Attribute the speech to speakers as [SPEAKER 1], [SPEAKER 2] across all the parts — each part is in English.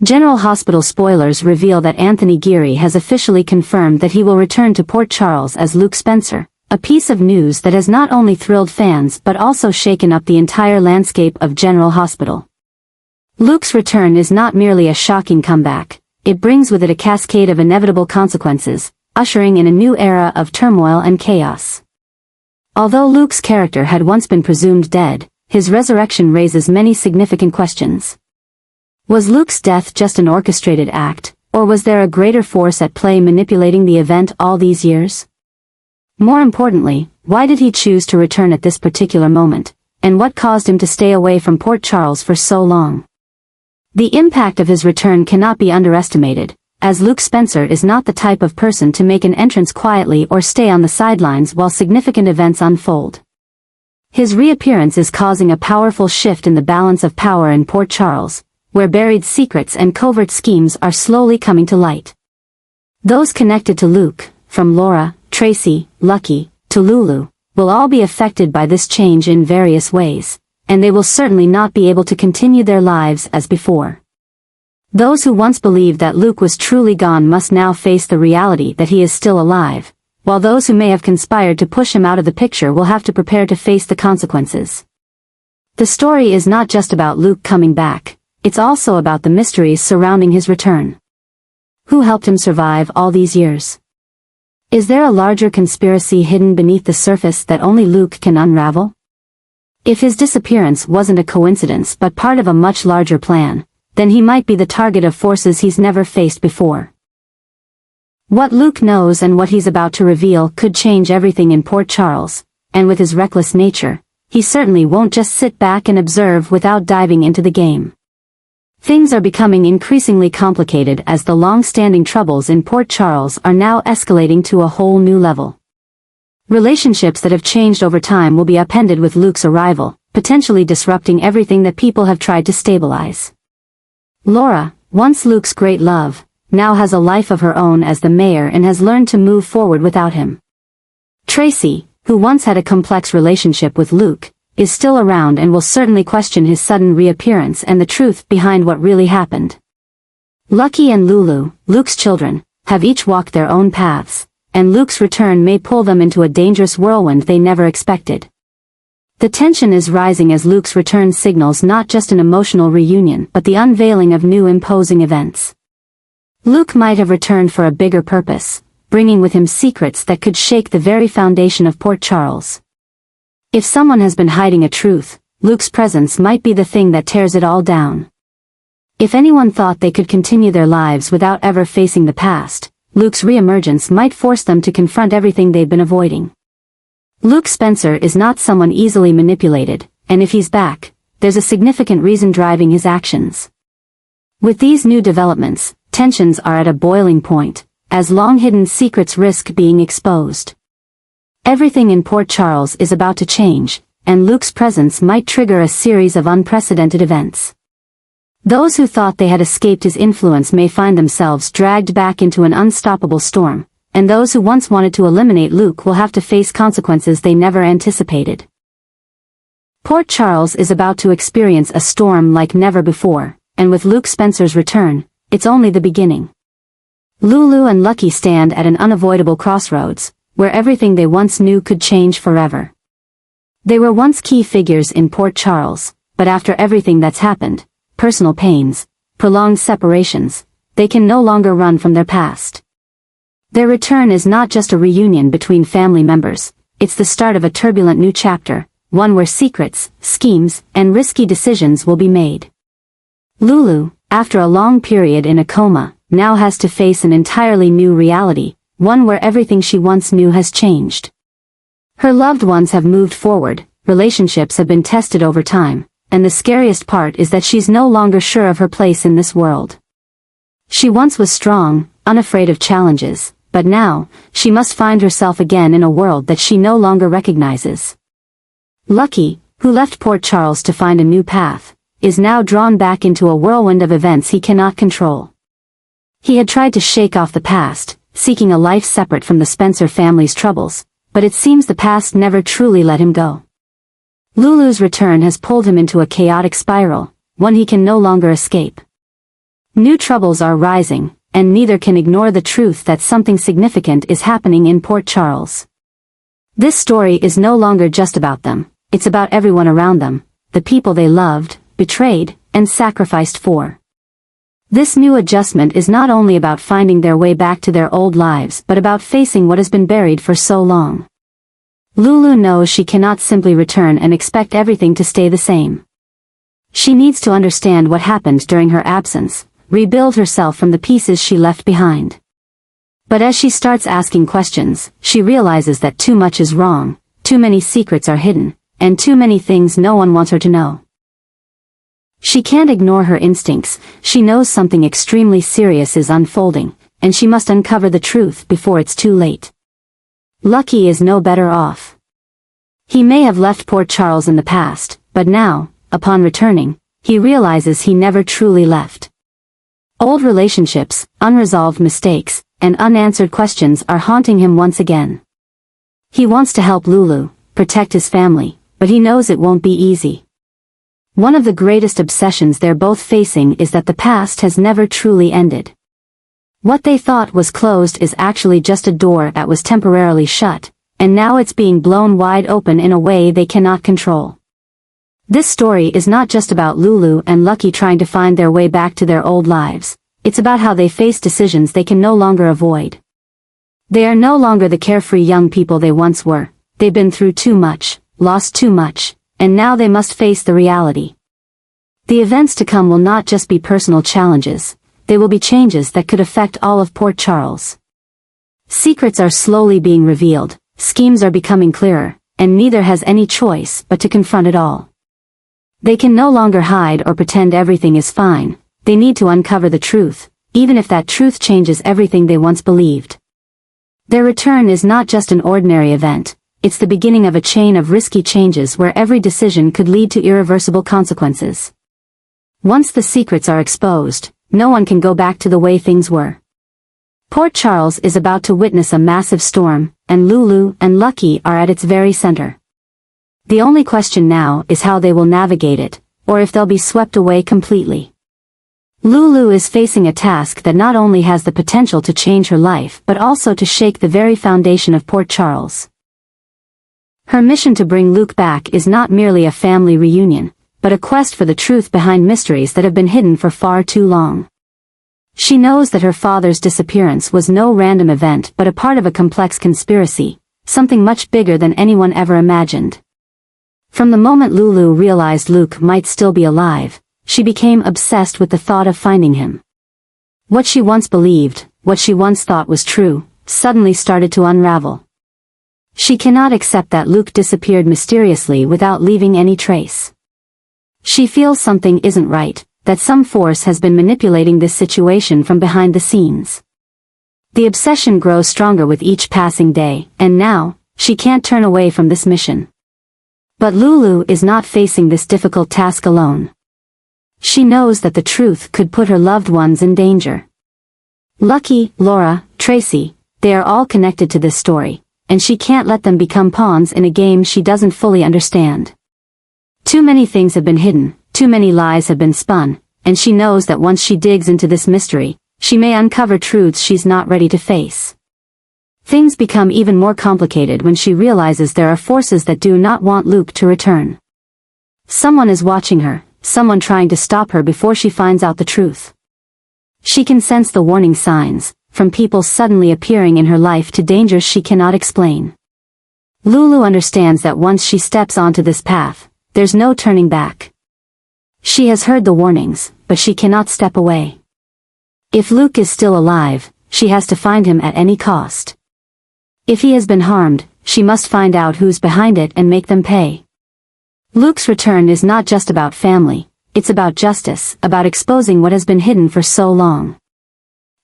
[SPEAKER 1] General Hospital spoilers reveal that Anthony Geary has officially confirmed that he will return to Port Charles as Luke Spencer, a piece of news that has not only thrilled fans but also shaken up the entire landscape of General Hospital. Luke's return is not merely a shocking comeback, it brings with it a cascade of inevitable consequences, ushering in a new era of turmoil and chaos. Although Luke's character had once been presumed dead, his resurrection raises many significant questions. Was Luke's death just an orchestrated act, or was there a greater force at play manipulating the event all these years? More importantly, why did he choose to return at this particular moment, and what caused him to stay away from Port Charles for so long? The impact of his return cannot be underestimated, as Luke Spencer is not the type of person to make an entrance quietly or stay on the sidelines while significant events unfold. His reappearance is causing a powerful shift in the balance of power in Port Charles, where buried secrets and covert schemes are slowly coming to light. Those connected to Luke, from Laura, Tracy, Lucky, to Lulu, will all be affected by this change in various ways, and they will certainly not be able to continue their lives as before. Those who once believed that Luke was truly gone must now face the reality that he is still alive, while those who may have conspired to push him out of the picture will have to prepare to face the consequences. The story is not just about Luke coming back, it's also about the mysteries surrounding his return. Who helped him survive all these years? Is there a larger conspiracy hidden beneath the surface that only Luke can unravel? If his disappearance wasn't a coincidence but part of a much larger plan, then he might be the target of forces he's never faced before. What Luke knows and what he's about to reveal could change everything in Port Charles, and with his reckless nature, he certainly won't just sit back and observe without diving into the game. Things are becoming increasingly complicated as the long-standing troubles in Port Charles are now escalating to a whole new level. Relationships that have changed over time will be upended with Luke's arrival, potentially disrupting everything that people have tried to stabilize. Laura, once Luke's great love, now has a life of her own as the mayor and has learned to move forward without him. Tracy, who once had a complex relationship with Luke, is still around and will certainly question his sudden reappearance and the truth behind what really happened. Lucky and Lulu, Luke's children, have each walked their own paths, and Luke's return may pull them into a dangerous whirlwind they never expected. The tension is rising as Luke's return signals not just an emotional reunion but the unveiling of new imposing events. Luke might have returned for a bigger purpose, bringing with him secrets that could shake the very foundation of Port Charles. If someone has been hiding a truth, Luke's presence might be the thing that tears it all down. If anyone thought they could continue their lives without ever facing the past, Luke's reemergence might force them to confront everything they've been avoiding. Luke Spencer is not someone easily manipulated, and if he's back, there's a significant reason driving his actions. With these new developments, tensions are at a boiling point, as long-hidden secrets risk being exposed. Everything in Port Charles is about to change, and Luke's presence might trigger a series of unprecedented events. Those who thought they had escaped his influence may find themselves dragged back into an unstoppable storm, and those who once wanted to eliminate Luke will have to face consequences they never anticipated. Port Charles is about to experience a storm like never before, and with Luke Spencer's return, it's only the beginning. Lulu and Lucky stand at an unavoidable crossroads, where everything they once knew could change forever. They were once key figures in Port Charles, but after everything that's happened, personal pains, prolonged separations, they can no longer run from their past. Their return is not just a reunion between family members, it's the start of a turbulent new chapter, one where secrets, schemes, and risky decisions will be made. Lulu, after a long period in a coma, now has to face an entirely new reality, one where everything she once knew has changed. Her loved ones have moved forward, relationships have been tested over time, and the scariest part is that she's no longer sure of her place in this world. She once was strong, unafraid of challenges, but now, she must find herself again in a world that she no longer recognizes. Lucky, who left Port Charles to find a new path, is now drawn back into a whirlwind of events he cannot control. He had tried to shake off the past, seeking a life separate from the Spencer family's troubles, but it seems the past never truly let him go. Lulu's return has pulled him into a chaotic spiral, one he can no longer escape. New troubles are rising, and neither can ignore the truth that something significant is happening in Port Charles. This story is no longer just about them, it's about everyone around them, the people they loved, betrayed, and sacrificed for. This new adjustment is not only about finding their way back to their old lives but about facing what has been buried for so long. Lulu knows she cannot simply return and expect everything to stay the same. She needs to understand what happened during her absence, rebuild herself from the pieces she left behind. But as she starts asking questions, she realizes that too much is wrong, too many secrets are hidden, and too many things no one wants her to know. She can't ignore her instincts, she knows something extremely serious is unfolding, and she must uncover the truth before it's too late. Lucky is no better off. He may have left Port Charles in the past, but now, upon returning, he realizes he never truly left. Old relationships, unresolved mistakes, and unanswered questions are haunting him once again. He wants to help Lulu, protect his family, but he knows it won't be easy. One of the greatest obsessions they're both facing is that the past has never truly ended. What they thought was closed is actually just a door that was temporarily shut, and now it's being blown wide open in a way they cannot control. This story is not just about Lulu and Lucky trying to find their way back to their old lives, it's about how they face decisions they can no longer avoid. They are no longer the carefree young people they once were, they've been through too much, lost too much, and now they must face the reality. The events to come will not just be personal challenges, they will be changes that could affect all of Port Charles. Secrets are slowly being revealed, schemes are becoming clearer, and neither has any choice but to confront it all. They can no longer hide or pretend everything is fine, they need to uncover the truth, even if that truth changes everything they once believed. Their return is not just an ordinary event, it's the beginning of a chain of risky changes where every decision could lead to irreversible consequences. Once the secrets are exposed, no one can go back to the way things were. Port Charles is about to witness a massive storm, and Lulu and Lucky are at its very center. The only question now is how they will navigate it, or if they'll be swept away completely. Lulu is facing a task that not only has the potential to change her life but also to shake the very foundation of Port Charles. Her mission to bring Luke back is not merely a family reunion, but a quest for the truth behind mysteries that have been hidden for far too long. She knows that her father's disappearance was no random event but a part of a complex conspiracy, something much bigger than anyone ever imagined. From the moment Lulu realized Luke might still be alive, she became obsessed with the thought of finding him. What she once believed, what she once thought was true, suddenly started to unravel. She cannot accept that Luke disappeared mysteriously without leaving any trace. She feels something isn't right, that some force has been manipulating this situation from behind the scenes. The obsession grows stronger with each passing day, and now, she can't turn away from this mission. But Lulu is not facing this difficult task alone. She knows that the truth could put her loved ones in danger. Lucky, Laura, Tracy, they are all connected to this story, and she can't let them become pawns in a game she doesn't fully understand. Too many things have been hidden, too many lies have been spun, and she knows that once she digs into this mystery, she may uncover truths she's not ready to face. Things become even more complicated when she realizes there are forces that do not want Luke to return. Someone is watching her, someone trying to stop her before she finds out the truth. She can sense the warning signs, from people suddenly appearing in her life to dangers she cannot explain. Lulu understands that once she steps onto this path, there's no turning back. She has heard the warnings, but she cannot step away. If Luke is still alive, she has to find him at any cost. If he has been harmed, she must find out who's behind it and make them pay. Luke's return is not just about family, it's about justice, about exposing what has been hidden for so long.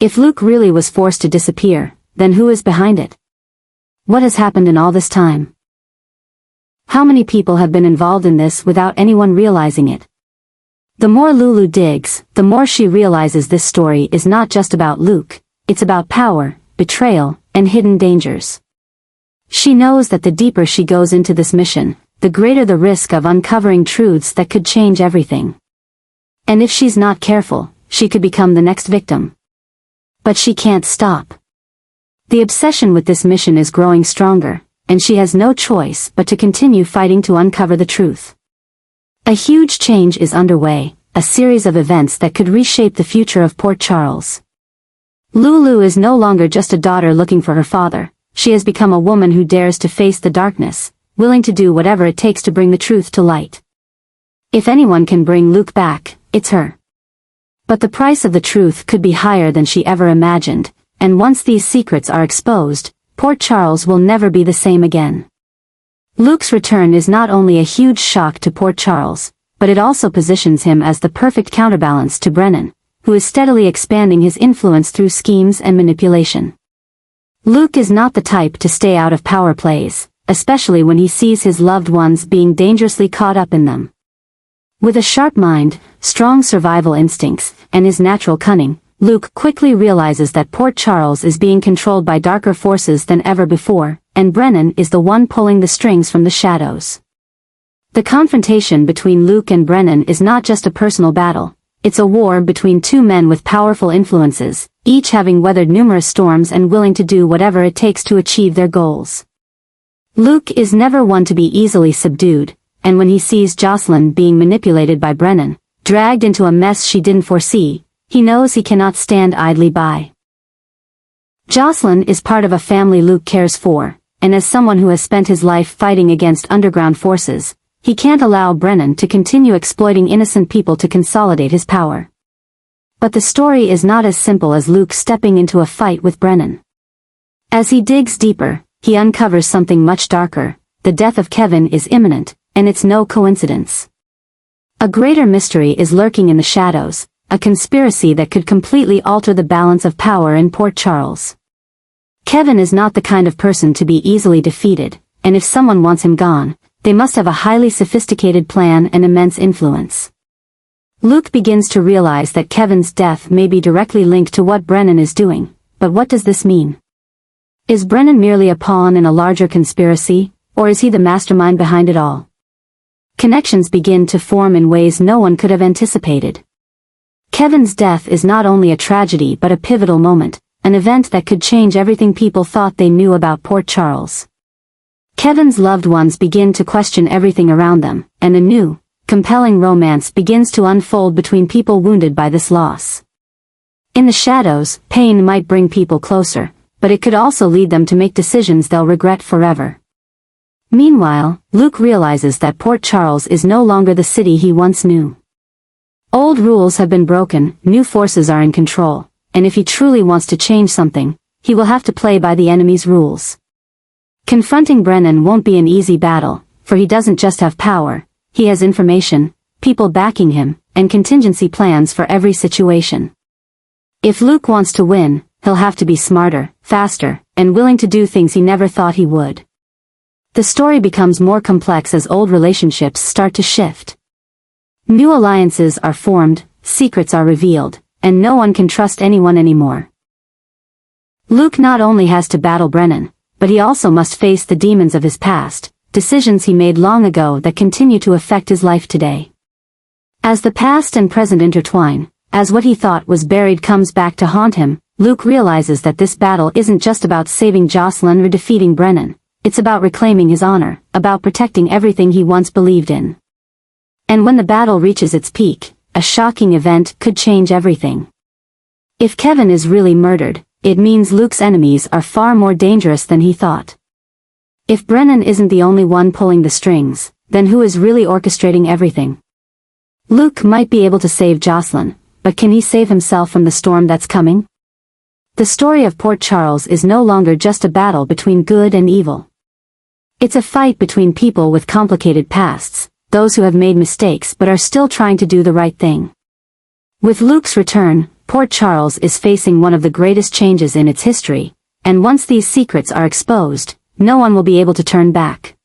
[SPEAKER 1] If Luke really was forced to disappear, then who is behind it? What has happened in all this time? How many people have been involved in this without anyone realizing it? The more Lulu digs, the more she realizes this story is not just about Luke, it's about power, betrayal, and hidden dangers. She knows that the deeper she goes into this mission, the greater the risk of uncovering truths that could change everything. And if she's not careful, she could become the next victim. But she can't stop. The obsession with this mission is growing stronger, and she has no choice but to continue fighting to uncover the truth. A huge change is underway, a series of events that could reshape the future of Port Charles. Lulu is no longer just a daughter looking for her father. She has become a woman who dares to face the darkness, willing to do whatever it takes to bring the truth to light. If anyone can bring Luke back, it's her. But the price of the truth could be higher than she ever imagined, and once these secrets are exposed, Port Charles will never be the same again. Luke's return is not only a huge shock to Port Charles, but it also positions him as the perfect counterbalance to Brennan, who is steadily expanding his influence through schemes and manipulation. Luke is not the type to stay out of power plays, especially when he sees his loved ones being dangerously caught up in them. With a sharp mind, strong survival instincts, and his natural cunning, Luke quickly realizes that Port Charles is being controlled by darker forces than ever before, and Brennan is the one pulling the strings from the shadows. The confrontation between Luke and Brennan is not just a personal battle, it's a war between two men with powerful influences, each having weathered numerous storms and willing to do whatever it takes to achieve their goals. Luke is never one to be easily subdued, and when he sees Jocelyn being manipulated by Brennan, dragged into a mess she didn't foresee, he knows he cannot stand idly by. Jocelyn is part of a family Luke cares for, and as someone who has spent his life fighting against underground forces, he can't allow Brennan to continue exploiting innocent people to consolidate his power. But the story is not as simple as Luke stepping into a fight with Brennan. As he digs deeper, he uncovers something much darker. The death of Kevin is imminent, and it's no coincidence. A greater mystery is lurking in the shadows, a conspiracy that could completely alter the balance of power in Port Charles. Kevin is not the kind of person to be easily defeated, and if someone wants him gone, they must have a highly sophisticated plan and immense influence. Luke begins to realize that Kevin's death may be directly linked to what Brennan is doing, but what does this mean? Is Brennan merely a pawn in a larger conspiracy, or is he the mastermind behind it all? Connections begin to form in ways no one could have anticipated. Kevin's death is not only a tragedy but a pivotal moment, an event that could change everything people thought they knew about Port Charles. Kevin's loved ones begin to question everything around them, and a new, compelling romance begins to unfold between people wounded by this loss. In the shadows, pain might bring people closer, but it could also lead them to make decisions they'll regret forever. Meanwhile, Luke realizes that Port Charles is no longer the city he once knew. Old rules have been broken, new forces are in control, and if he truly wants to change something, he will have to play by the enemy's rules. Confronting Brennan won't be an easy battle, for he doesn't just have power, he has information, people backing him, and contingency plans for every situation. If Luke wants to win, he'll have to be smarter, faster, and willing to do things he never thought he would. The story becomes more complex as old relationships start to shift. New alliances are formed, secrets are revealed, and no one can trust anyone anymore. Luke not only has to battle Brennan, but he also must face the demons of his past, decisions he made long ago that continue to affect his life today. As the past and present intertwine, as what he thought was buried comes back to haunt him, Luke realizes that this battle isn't just about saving Jocelyn or defeating Brennan, it's about reclaiming his honor, about protecting everything he once believed in. And when the battle reaches its peak, a shocking event could change everything. If Kevin is really murdered, it means Luke's enemies are far more dangerous than he thought. If Brennan isn't the only one pulling the strings, then who is really orchestrating everything? Luke might be able to save Jocelyn, but can he save himself from the storm that's coming? The story of Port Charles is no longer just a battle between good and evil. It's a fight between people with complicated pasts, those who have made mistakes but are still trying to do the right thing. With Luke's return, Port Charles is facing one of the greatest changes in its history, and once these secrets are exposed, no one will be able to turn back.